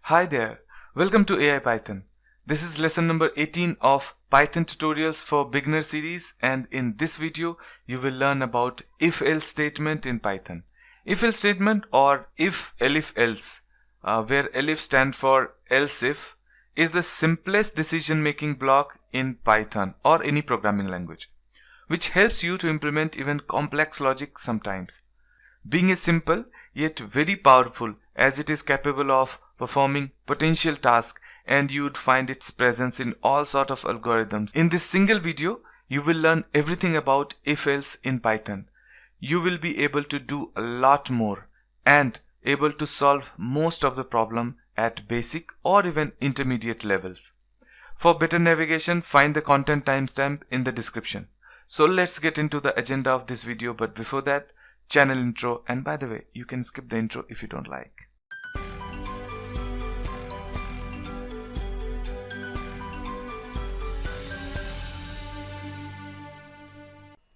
Hi there, welcome to AI Python. This is lesson number 18 of Python tutorials for beginner series, and in this video you will learn about if-else statement in Python. If-else statement or if-elif-else, where elif stands for else if, is the simplest decision making block in Python or any programming language, which helps you to implement even complex logic sometimes. Being a simple yet very powerful, as it is capable of performing potential tasks, and you would find its presence in all sort of algorithms. In this single video, you will learn everything about if-else in Python. You will be able to do a lot more and able to solve most of the problem at basic or even intermediate levels. For better navigation, find the content timestamp in the description. So let's get into the agenda of this video, but before that, channel intro, and by the way, you can skip the intro if you don't like.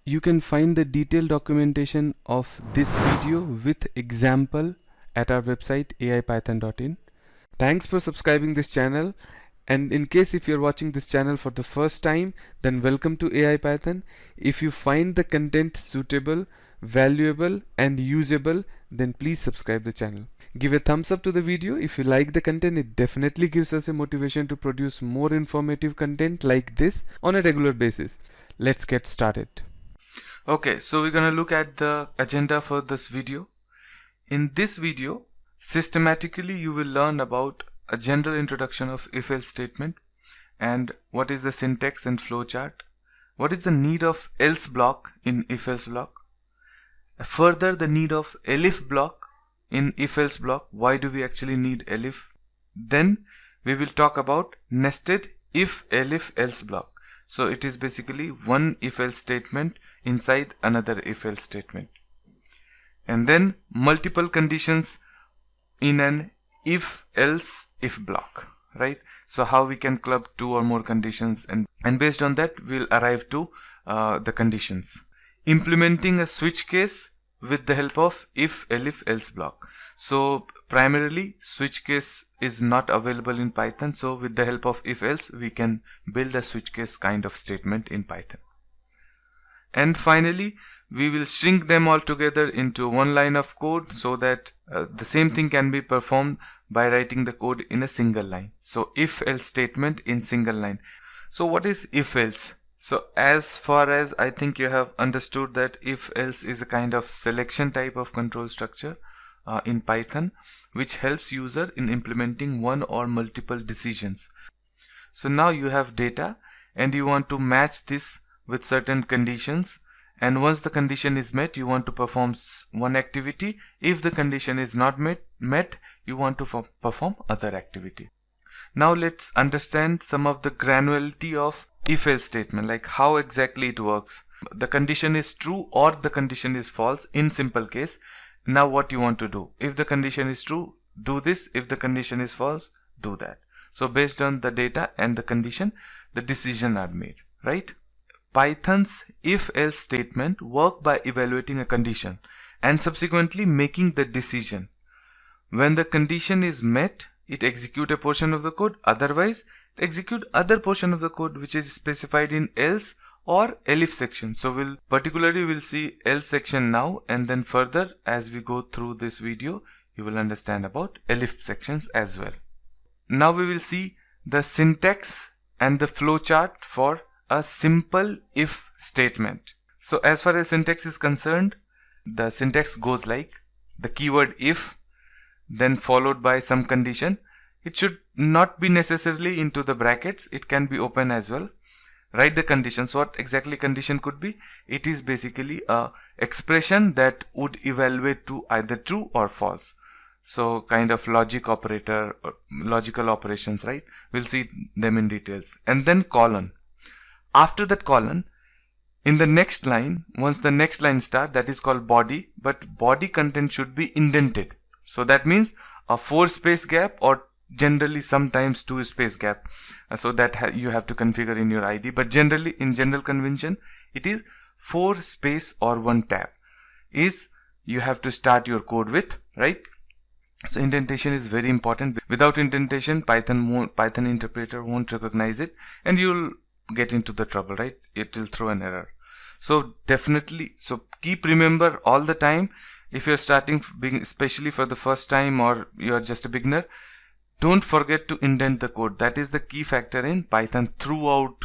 You can find the detailed documentation of this video with example at our website aipython.in. Thanks for subscribing this channel, and in case if you're watching this channel for the first time, then welcome to AI Python. If you find the content suitable, valuable and usable, then please subscribe the channel. Give a thumbs up to the video if you like the content. It definitely gives us a motivation to produce more informative content like this on a regular basis. Let's get started. Okay, so we're gonna look at the agenda for this video. In this video, systematically you will learn about a general introduction of if-else statement and what is the syntax and flowchart, what is the need of else block in if-else block, further the need of elif block in if-else block, why do we actually need elif. Then we will talk about nested if-elif-else block. So it is basically one if-else statement inside another if-else statement. And then multiple conditions in an if-else-if block, right? So how we can club two or more conditions, and based on that we'll arrive to the conditions. Implementing a switch case with the help of if-elif-else block. So primarily switch case is not available in Python, so with the help of if-else we can build a switch case kind of statement in Python. And finally we will shrink them all together into one line of code so that the same thing can be performed by writing the code in a single line. So if-else statement in single line. So what is if-else? So as far as I think you have understood that if-else is a kind of selection type of control structure in Python, which helps user in implementing one or multiple decisions. So now you have data and you want to match this with certain conditions, and once the condition is met you want to perform one activity. If the condition is not met you want to perform other activity. Now let's understand some of the granularity of if-else statement, like how exactly it works. The condition is true or the condition is false in simple case. Now what you want to do: if the condition is true, do this; if the condition is false, do that. So based on the data and the condition, the decision are made, right? Python's if-else statement work by evaluating a condition and subsequently making the decision. When the condition is met, it execute a portion of the code, otherwise execute other portion of the code which is specified in else or elif section. So we'll see else section now, and then further as we go through this video you will understand about elif sections as well. Now we will see the syntax and the flowchart for a simple if statement. So as far as syntax is concerned, the syntax goes like the keyword if, then followed by some condition. It should not be necessarily into the brackets, it can be open as well. Write the conditions. What exactly condition could be? It is basically a expression that would evaluate to either true or false. So kind of logic operator or logical operations, right? We'll see them in details. And then colon. After that colon, in the next line, once the next line starts, that is called body, but body content should be indented. So that means a 4 space gap, or generally sometimes 2 space gap. So that you have to configure in your ID, but generally in general convention it is 4 space or 1 tab is you have to start your code with, right? So indentation is very important. Without indentation, Python interpreter won't recognize it, and you'll get into the trouble, right? It will throw an error. So definitely, so keep remember all the time, if you're starting, especially for the first time, or you're just a beginner, don't forget to indent the code. That is the key factor in Python throughout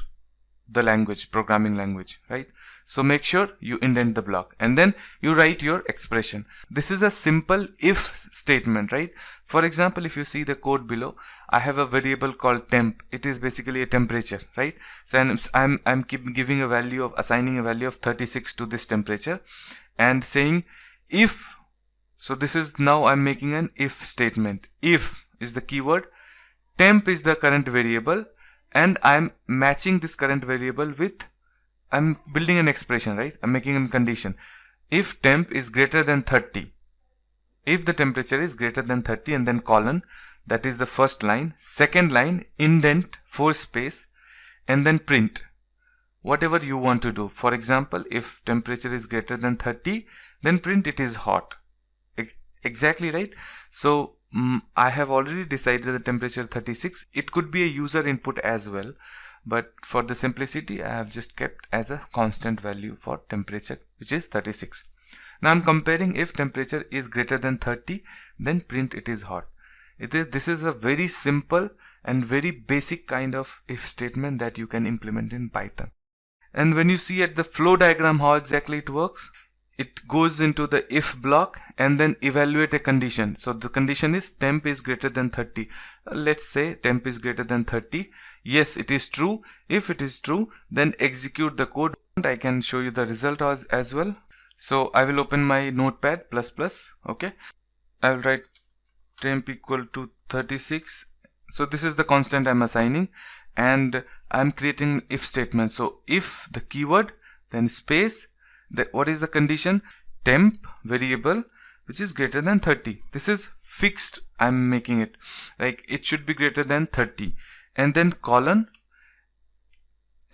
the language, programming language, right? So make sure you indent the block and then you write your expression. This is a simple if statement, right? For example, if you see the code below, I have a variable called temp. It is basically a temperature, right? So I'm giving a value of, assigning a value of 36 to this temperature and saying if. So this is, now I'm making an if statement. If is the keyword, temp is the current variable, and I'm matching this current variable with, I'm building an expression, right? I'm making a condition. If temp is greater than 30, if the temperature is greater than 30, and then colon, that is the first line. Second line, indent 4 space, and then print whatever you want to do. For example, if temperature is greater than 30, then print it is hot. Exactly, right? So I have already decided the temperature 36. It could be a user input as well, but for the simplicity I have just kept as a constant value for temperature, which is 36. Now I'm comparing, if temperature is greater than 30, then print it is hot. This is a very simple and very basic kind of if statement that you can implement in Python. And when you see at the flow diagram how exactly it works, it goes into the if block and then evaluate a condition. So the condition is temp is greater than 30. Let's say temp is greater than 30. Yes, it is true. If it is true, then execute the code. I can show you the result as well. So I will open my notepad++. Okay, I will write temp equal to 36. So this is the constant I'm assigning, and I'm creating if statement. So if the keyword, then space, what is the condition? Temp variable which is greater than 30. This is fixed. I'm making it like it should be greater than 30, and then colon,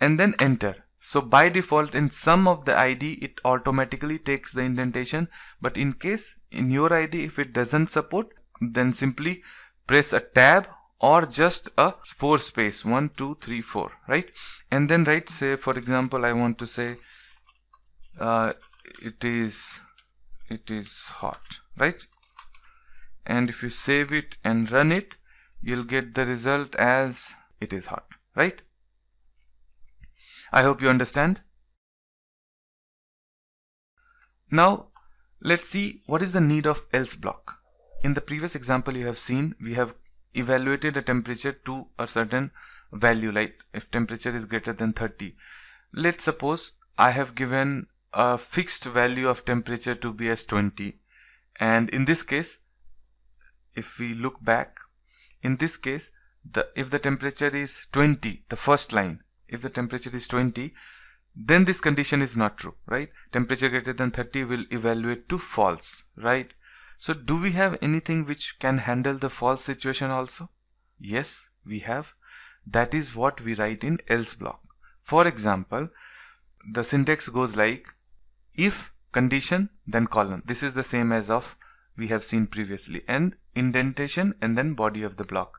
and then enter. So by default in some of the ID it automatically takes the indentation, but in case in your ID if it doesn't support, then simply press a tab or just a 4 space, 1 2 3 4, right? And then write, say for example I want to say it is hot, right? And if you save it and run it, you'll get the result as it is hot, right? I hope you understand. Now let's see what is the need of else block. In the previous example you have seen, we have evaluated a temperature to a certain value, like if temperature is greater than 30. Let's suppose I have given a fixed value of temperature to be as 20, and in this case, if we look back, in this case, if the temperature is 20, the first line, if the temperature is 20, then this condition is not true, right? Temperature greater than 30 will evaluate to false, right? So do we have anything which can handle the false situation also? Yes, we have. That is what we write in else block. For example, the syntax goes like if condition then colon. This is the same as of we have seen previously, and indentation and then body of the block.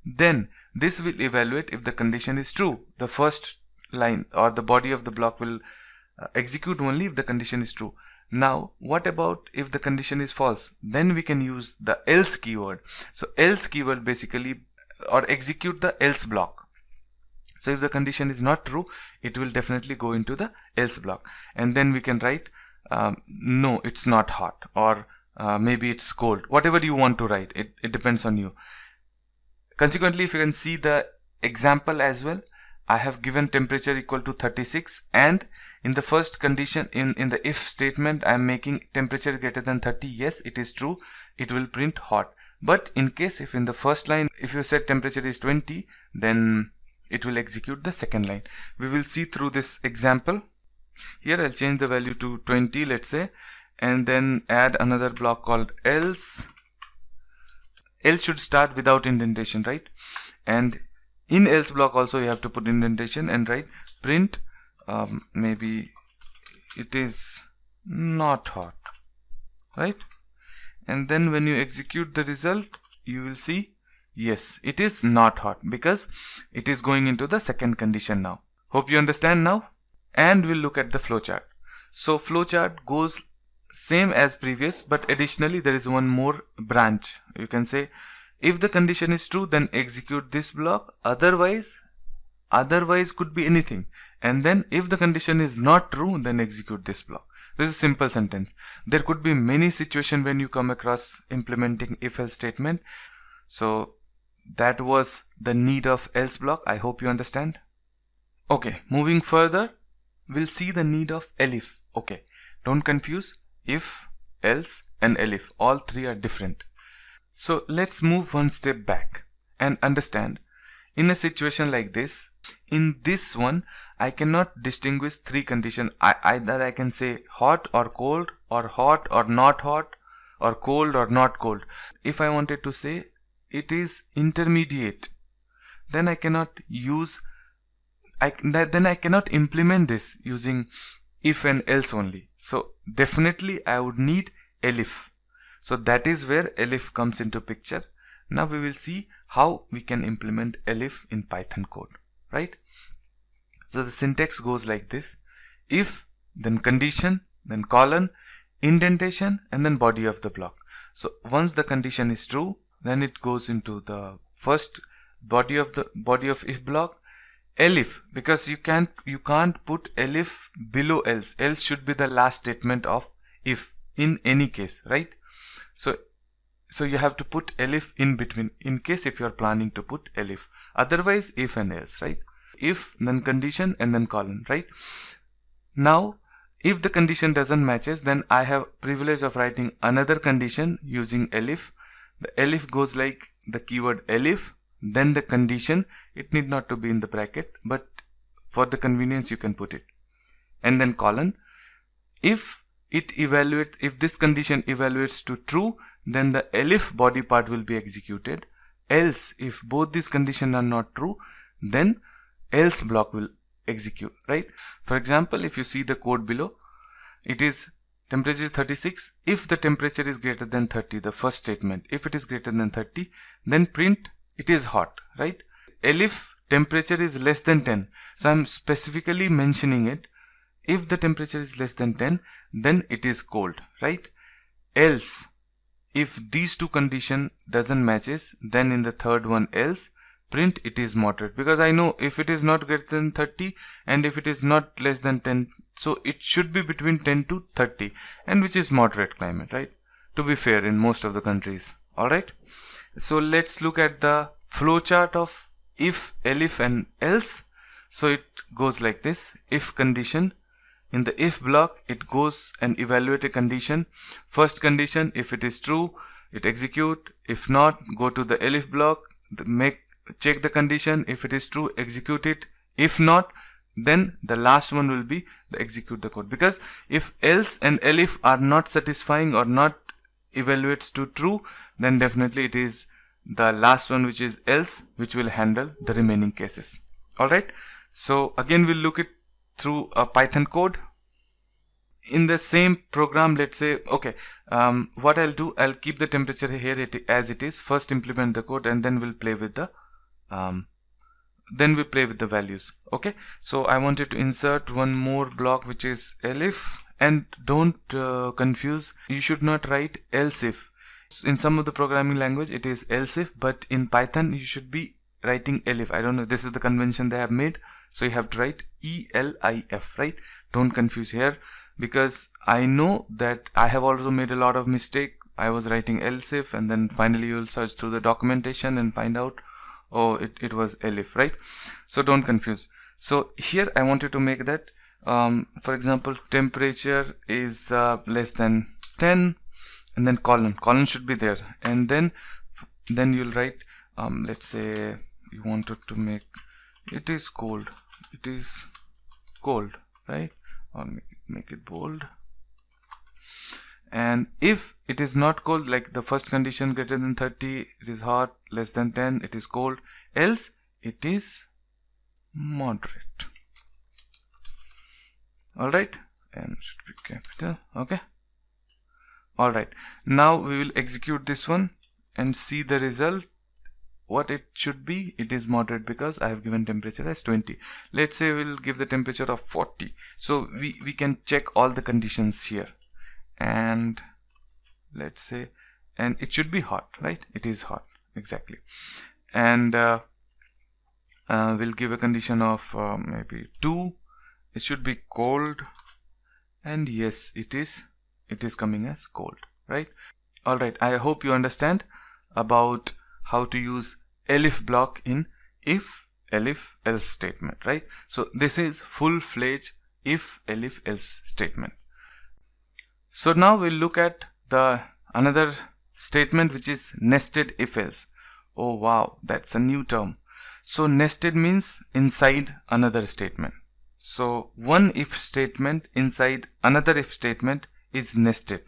Then this will evaluate if the condition is true. The first line or the body of the block will execute only if the condition is true. Now what about if the condition is false? Then we can use the else keyword. So else keyword basically, or execute the else block. So if the condition is not true, it will definitely go into the else block, and then we can write no, it's not hot, or maybe it's cold, whatever you want to write. It depends on you. Consequently, if you can see the example as well, I have given temperature equal to 36, and in the first condition, in the if statement, I am making temperature greater than 30. Yes, it is true, it will print hot. But in case if in the first line, if you said temperature is 20, then it will execute the second line. We will see through this example. Here I'll change the value to 20, let's say, and then add another block called else. Else should start without indentation, right? And in else block also you have to put indentation and write print maybe it is not hot, right? and then when you execute the result, you will see yes, it is not hot because it is going into the second condition now. Hope you understand now. And we'll look at the flowchart. So flowchart goes same as previous, but additionally there is one more branch. You can say if the condition is true, then execute this block, otherwise could be anything, and then if the condition is not true, then execute this block. This is a simple sentence. There could be many situations when you come across implementing if-else statement. So that was the need of else block. I hope you understand. Okay, moving further, we'll see the need of elif. Okay, don't confuse if, else and elif. All three are different. So let's move one step back and understand. In a situation like this, in this one, I cannot distinguish three conditions. Either I can say hot or cold, or hot or not hot, or cold or not cold. If I wanted to say it is intermediate, then I cannot use then I cannot implement this using if and else only. So definitely I would need elif. So that is where elif comes into picture. Now we will see how we can implement elif in Python code, right? So the syntax goes like this: if, then condition, then colon, indentation, and then body of the block. So once the condition is true, then it goes into the first body of if block. Elif, because you can't put elif below else. Else should be the last statement of if in any case, right? So you have to put elif in between in case if you are planning to put elif. Otherwise if and else, right? If, then condition, and then colon, right? Now if the condition doesn't matches, then I have privilege of writing another condition using elif. The elif goes like the keyword elif, then the condition. It need not to be in the bracket, but for the convenience you can put it, and then colon. If this condition evaluates to true, then the elif body part will be executed. Else, if both these conditions are not true, then else block will execute, right? For example, if you see the code below, it is temperature is 36. If the temperature is greater than 30, the first statement, if it is greater than 30, then print it is hot, right? Elif temperature is less than 10. So I'm specifically mentioning it. If the temperature is less than 10, then it is cold, right? Else, if these two condition doesn't matches, then in the third one else, print it is moderate, because I know if it is not greater than 30 and if it is not less than 10, so it should be between 10 to 30, and which is moderate climate, right? To be fair, in most of the countries. Alright, so let's look at the flowchart of if, elif and else. So it goes like this: if condition. In the if block, it goes and evaluate a condition. First condition, if it is true, it execute. If not, go to the elif block, check the condition. If it is true, execute it. If not, then the last one will be the execute the code, because if else and elif are not satisfying or not evaluates to true, then definitely it is the last one, which is else, which will handle the remaining cases. Alright, so again we'll look it through a Python code. In the same program, let's say, okay, what I'll do, I'll keep the temperature here as it is. First implement the code, and then we'll play with the values. Okay, so I wanted to insert one more block, which is elif, and don't confuse, you should not write else if. In some of the programming language it is else if, but in Python you should be writing elif. I don't know, this is the convention they have made, so you have to write Ii-elif, right? Don't confuse here, because I know that I have also made a lot of mistake. I was writing else if, and then finally you'll search through the documentation and find out, oh, it was elif, right? So don't confuse. So here I wanted to make that, for example, temperature is less than 10, and then colon should be there, and then you'll write, let's say you wanted to make it is cold, right? Or make it bold. And if it is not cold, like the first condition greater than 30, it is hot, less than 10, it is cold, else it is moderate. Alright, and should be capital. Okay, Alright, now we will execute this one and see the result. What it should be, it is moderate because I have given temperature as 20. Let's say we'll give the temperature of 40. So we can check all the conditions here, and let's say, and it should be hot, right? It is hot, exactly. And we'll give a condition of maybe 2. It should be cold, and yes, it is coming as cold, right? Alright, I hope you understand about how to use elif block in if-elif-else statement, right? So this is full-fledged if-elif-else statement. So now we'll look at the another statement, which is nested if-else. Oh wow, that's a new term. So nested means inside another statement. So one if statement inside another if statement is nested.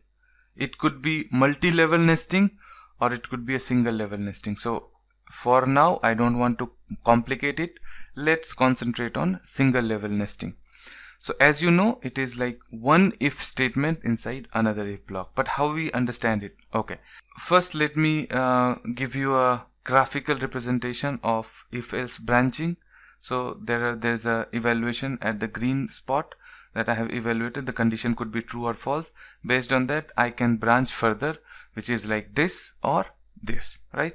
It could be multi-level nesting, or it could be a single level nesting. So for now I don't want to complicate it. Let's concentrate on single level nesting. So as you know, it is like one if statement inside another if block. But how we understand it? Okay, first let me give you a graphical representation of if-else branching. So there's a evaluation at the green spot that I have evaluated. The condition could be true or false. Based on that, I can branch further, which is like this or this, right?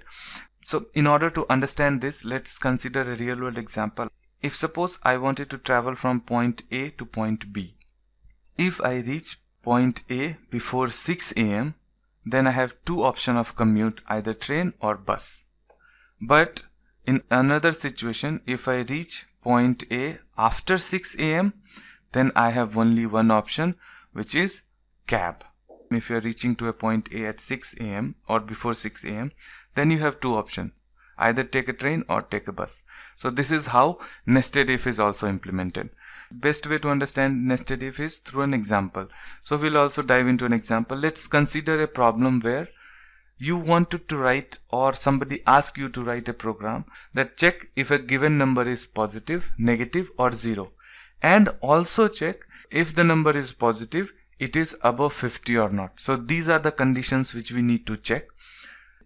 So in order to understand this, let's consider a real world example. If suppose I wanted to travel from point A to point B. If I reach point A before 6 AM, then I have two options of commute, either train or bus. But in another situation, if I reach point A after 6 AM, then I have only one option, which is cab. If you are reaching to a point A at 6 AM or before 6 AM, then you have two options, either take a train or take a bus. So this is how nested if is also implemented. Best way to understand nested if is through an example. So we'll also dive into an example. Let's consider a problem where you wanted to write, or somebody asked you to write a program that check if a given number is positive, negative or 0, and also check if the number is positive, it is above 50 or not. So these are the conditions which we need to check.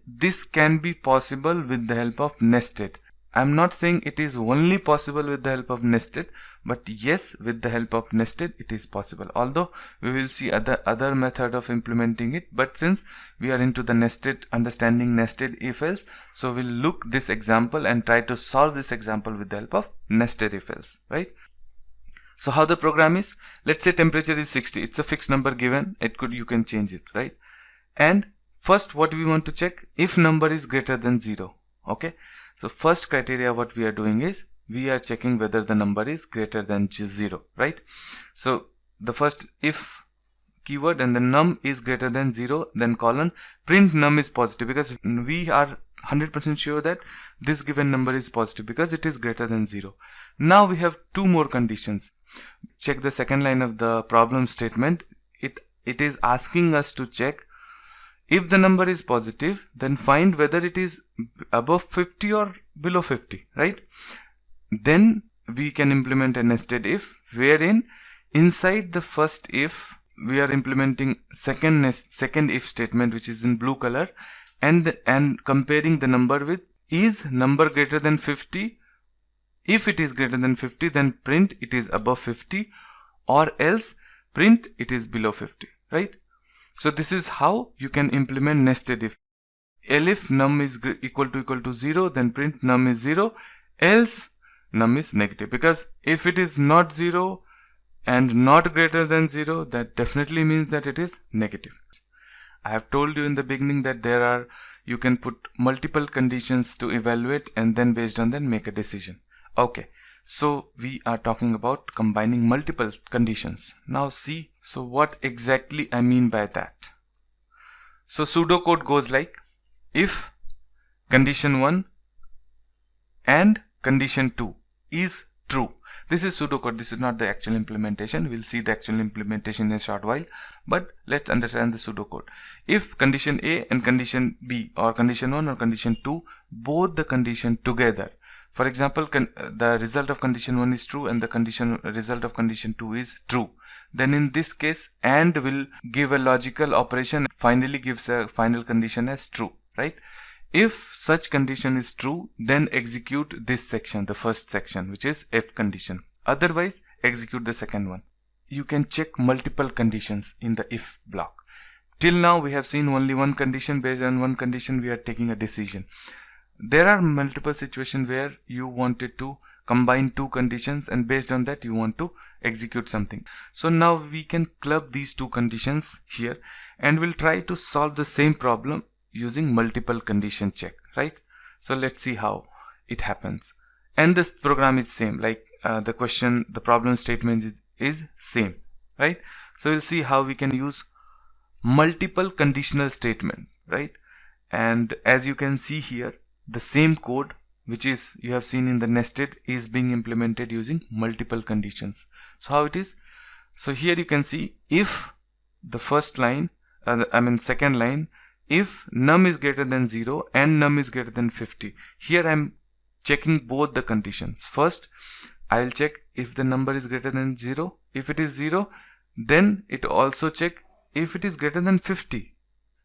This can be possible with the help of nested. I'm not saying it is only possible with the help of nested, but yes, with the help of nested it is possible. Although we will see other method of implementing it, but since we are into the nested, understanding nested if-else, so we'll look this example and try to solve this example with the help of nested if-else, right? So how the program is, let's say temperature is 60. It's a fixed number given. You can change it, right? And first what we want to check, if number is greater than 0. Okay, so first criteria what we are doing is we are checking whether the number is greater than 0, right? So the first if keyword, and the num is greater than 0, then colon, print num is positive, because we are 100% sure that this given number is positive because it is greater than 0. Now we have two more conditions. Check the second line of the problem statement. It is asking us to check if the number is positive, then find whether it is above 50 or below 50, right? Then we can implement a nested if, wherein inside the first if we are implementing second if statement, which is in blue color, and comparing the number with, is number greater than 50? If it is greater than 50, then print it is above 50, or else print it is below 50, right? So this is how you can implement nested if. Elif num is equal to 0, then print num is 0, else num is negative, because if it is not 0 and not greater than 0, that definitely means that it is negative. I have told you in the beginning that you can put multiple conditions to evaluate, and then based on that make a decision. Okay, so we are talking about combining multiple conditions. Now see, so what exactly I mean by that. So pseudocode goes like, if condition 1 and condition 2 is true. This is pseudocode, this is not the actual implementation. We'll see the actual implementation in a short while, but let's understand the pseudocode. If condition A and condition B, or condition 1 or condition 2, both the condition together, for example, the result of condition 1 is true and the result of condition 2 is true, then in this case AND will give a logical operation, finally gives a final condition as true, right? If such condition is true, then execute this section, the first section, which is if condition. Otherwise, execute the second one. You can check multiple conditions in the if block. Till now we have seen only one condition. Based on one condition we are taking a decision. There are multiple situations where you wanted to combine two conditions, and based on that you want to execute something. So now we can club these two conditions here, and we'll try to solve the same problem using multiple condition check, right? So let's see how it happens. And this program is same, like the problem statement is same, right? So we'll see how we can use multiple conditional statement, right? And as you can see here, the same code which is you have seen in the nested is being implemented using multiple conditions. So how it is? So here you can see if the first line, second line, if num is greater than 0 and num is greater than 50. Here I am checking both the conditions. First I will check if the number is greater than 0. If it is 0, then it also check if it is greater than 50.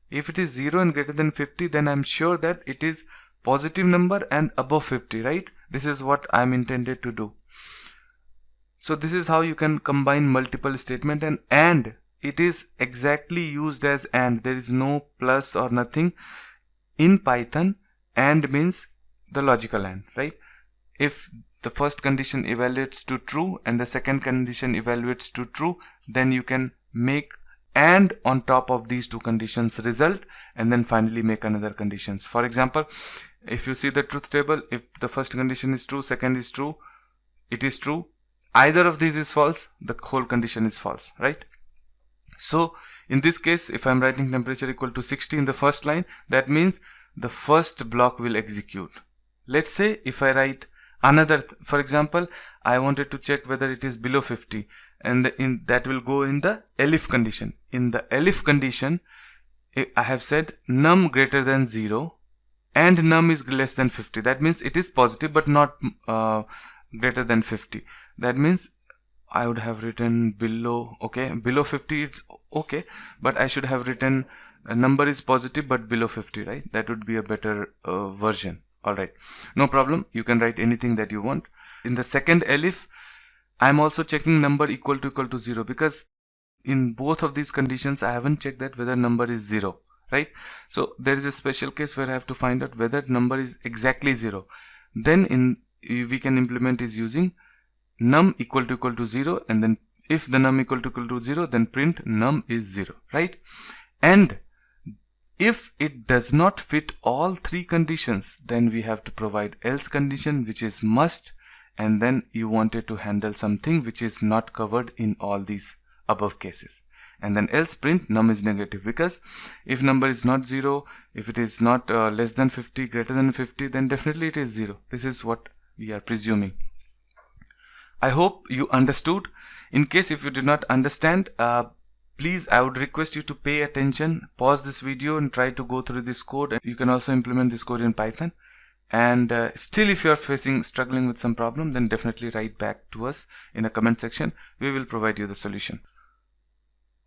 If it is 0 and greater than 50, then I am sure that it is positive number and above 50, right? This is what I am intended to do. So this is how you can combine multiple statement, and it is exactly used as AND. There is no plus or nothing. In Python, AND means the logical AND, right? If the first condition evaluates to true and the second condition evaluates to true, then you can make AND on top of these two conditions result, and then finally make another conditions. For example, if you see the truth table, if the first condition is true, second is true, it is true. Either of these is false, the whole condition is false, right? So in this case, if I'm writing temperature equal to 60 in the first line, that means the first block will execute. Let's say if I write another, for example, I wanted to check whether it is below 50, and that will go in the elif condition. In the elif condition, I have said num greater than 0 and num is less than 50. That means it is positive but not greater than 50. That means I would have written below, okay, below 50 it's okay, but I should have written a number is positive but below 50, right? That would be a better version. Alright, no problem, you can write anything that you want. In the second elif, I am also checking number equal to 0, because in both of these conditions I haven't checked that whether number is 0, right? So there is a special case where I have to find out whether number is exactly 0. Then we can implement is using num equal to 0, and then if the num equal to 0, then print num is 0, right? And if it does not fit all three conditions, then we have to provide else condition, which is must, and then you wanted to handle something which is not covered in all these above cases, and then else print num is negative, because if number is not 0, if it is not less than 50, greater than 50, then definitely it is 0. This is what we are presuming. I hope you understood. In case if you did not understand, please, I would request you to pay attention, pause this video and try to go through this code. You can also implement this code in Python. And still if you are struggling with some problem, then definitely write back to us in a comment section. We will provide you the solution.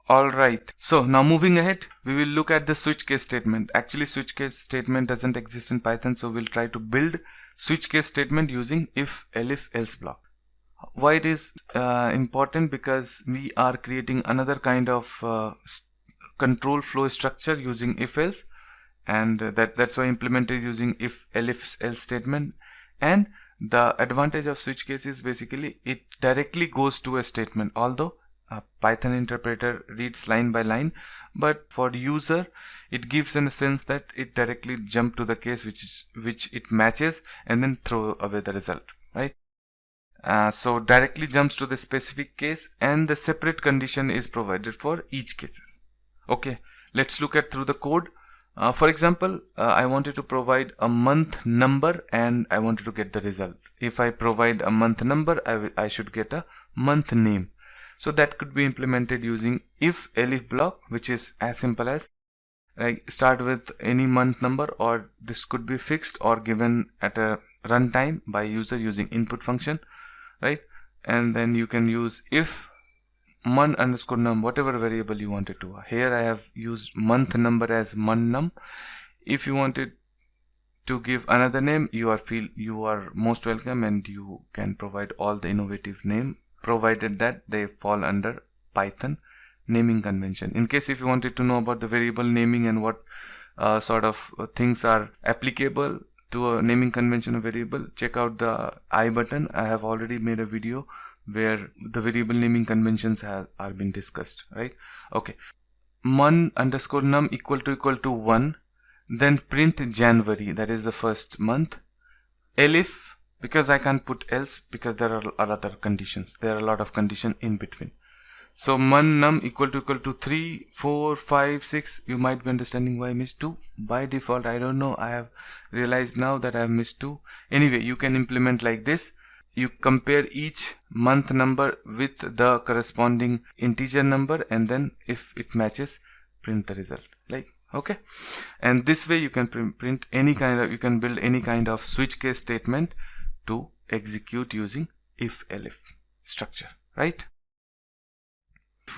Alright, so now moving ahead, we will look at the switch case statement. Actually, switch case statement doesn't exist in Python, so we'll try to build switch case statement using if-elif-else block. Why it is important? Because we are creating another kind of control flow structure using if-else, and that's why implemented using if-elif-else statement. And the advantage of switch case is basically it directly goes to a statement, although a Python interpreter reads line by line, but for the user it gives in a sense that it directly jump to the case which it matches and then throw away the result, right? So directly jumps to the specific case, and the separate condition is provided for each cases. Okay, let's look at through the code. For example, I wanted to provide a month number and I wanted to get the result. If I provide a month number, I should get a month name. So that could be implemented using if-elif block, which is as simple as start with any month number, or this could be fixed or given at a runtime by user using input function, right? And then you can use if month underscore num, whatever variable you wanted to. Here I have used month number as num. If you wanted to give another name, you are most welcome, and you can provide all the innovative name, provided that they fall under Python naming convention. In case if you wanted to know about the variable naming and what sort of things are applicable to a naming convention of variable, check out the I button. I have already made a video where the variable naming conventions are been discussed, right? Okay, month underscore num equal to 1, then print January, that is the first month. Elif, because I can't put else because there are other conditions, there are a lot of conditions in between. So month num equal to 3, 4, 5, 6. You might be understanding why I missed 2. By default, I don't know, I have realized now that I have missed 2. Anyway, you can implement like this. You compare each month number with the corresponding integer number, and then if it matches, print the result. Like, okay, and this way you can print any kind of, you can build any kind of switch case statement to execute using if-elif structure, right?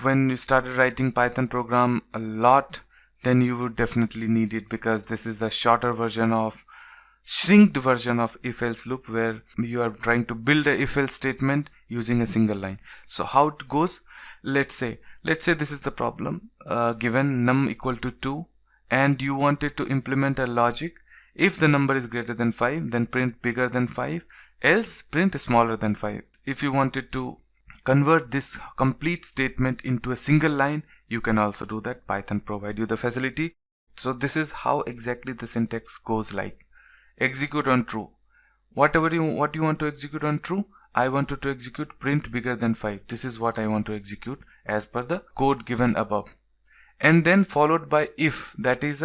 When you started writing Python program a lot, then you would definitely need it, because this is the shorter version of shrinked version of if-else loop, where you are trying to build a if-else statement using a single line. So how it goes, let's say this is the problem, given num equal to 2, and you wanted to implement a logic. If the number is greater than 5, then print bigger than 5, else print smaller than 5. If you wanted to convert this complete statement into a single line, you can also do that. Python provide you the facility. So this is how exactly the syntax goes like. Execute on true. What you want to execute on true, I wanted to execute print bigger than 5. This is what I want to execute as per the code given above. And then followed by if, that is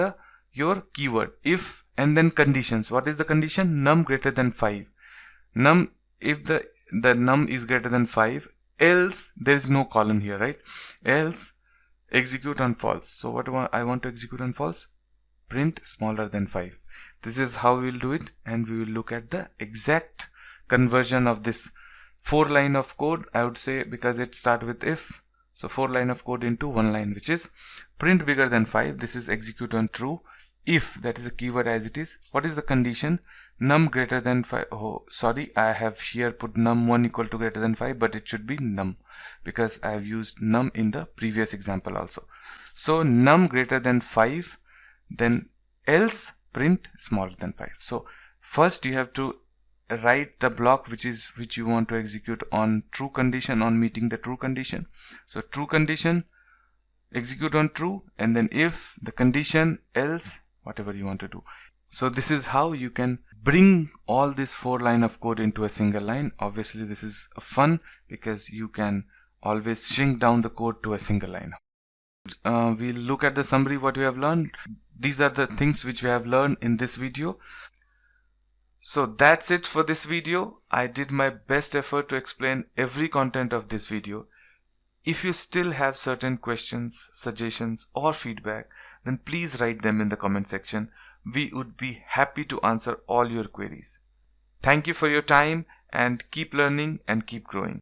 your keyword. If, and then conditions. What is the condition? Num greater than 5. Num, if the num is greater than 5, else, there is no colon here, right? Else execute on false. So what I want to execute on false? Print smaller than 5. This is how we will do it, and we will look at the exact conversion of this 4 line of code, I would say, because it starts with if. So 4 line of code into 1 line, which is print bigger than 5. This is execute on true. If, that is a keyword as it is. What is the condition? Num greater than 5. Oh, sorry, I have here put num1 equal to greater than 5, but it should be num, because I have used num in the previous example also. So num greater than 5, then else print smaller than 5. So first you have to write the block which you want to execute on true condition, on meeting the true condition. So true condition, execute on true, and then if, the condition, else, whatever you want to do. So this is how you can bring all this 4 line of code into a single line. Obviously this is fun because you can always shrink down the code to a single line. We'll look at the summary what we have learned. These are the things which we have learned in this video. So that's it for this video. I did my best effort to explain every content of this video. If you still have certain questions, suggestions or feedback, then please write them in the comment section. We would be happy to answer all your queries. Thank you for your time, and keep learning and keep growing.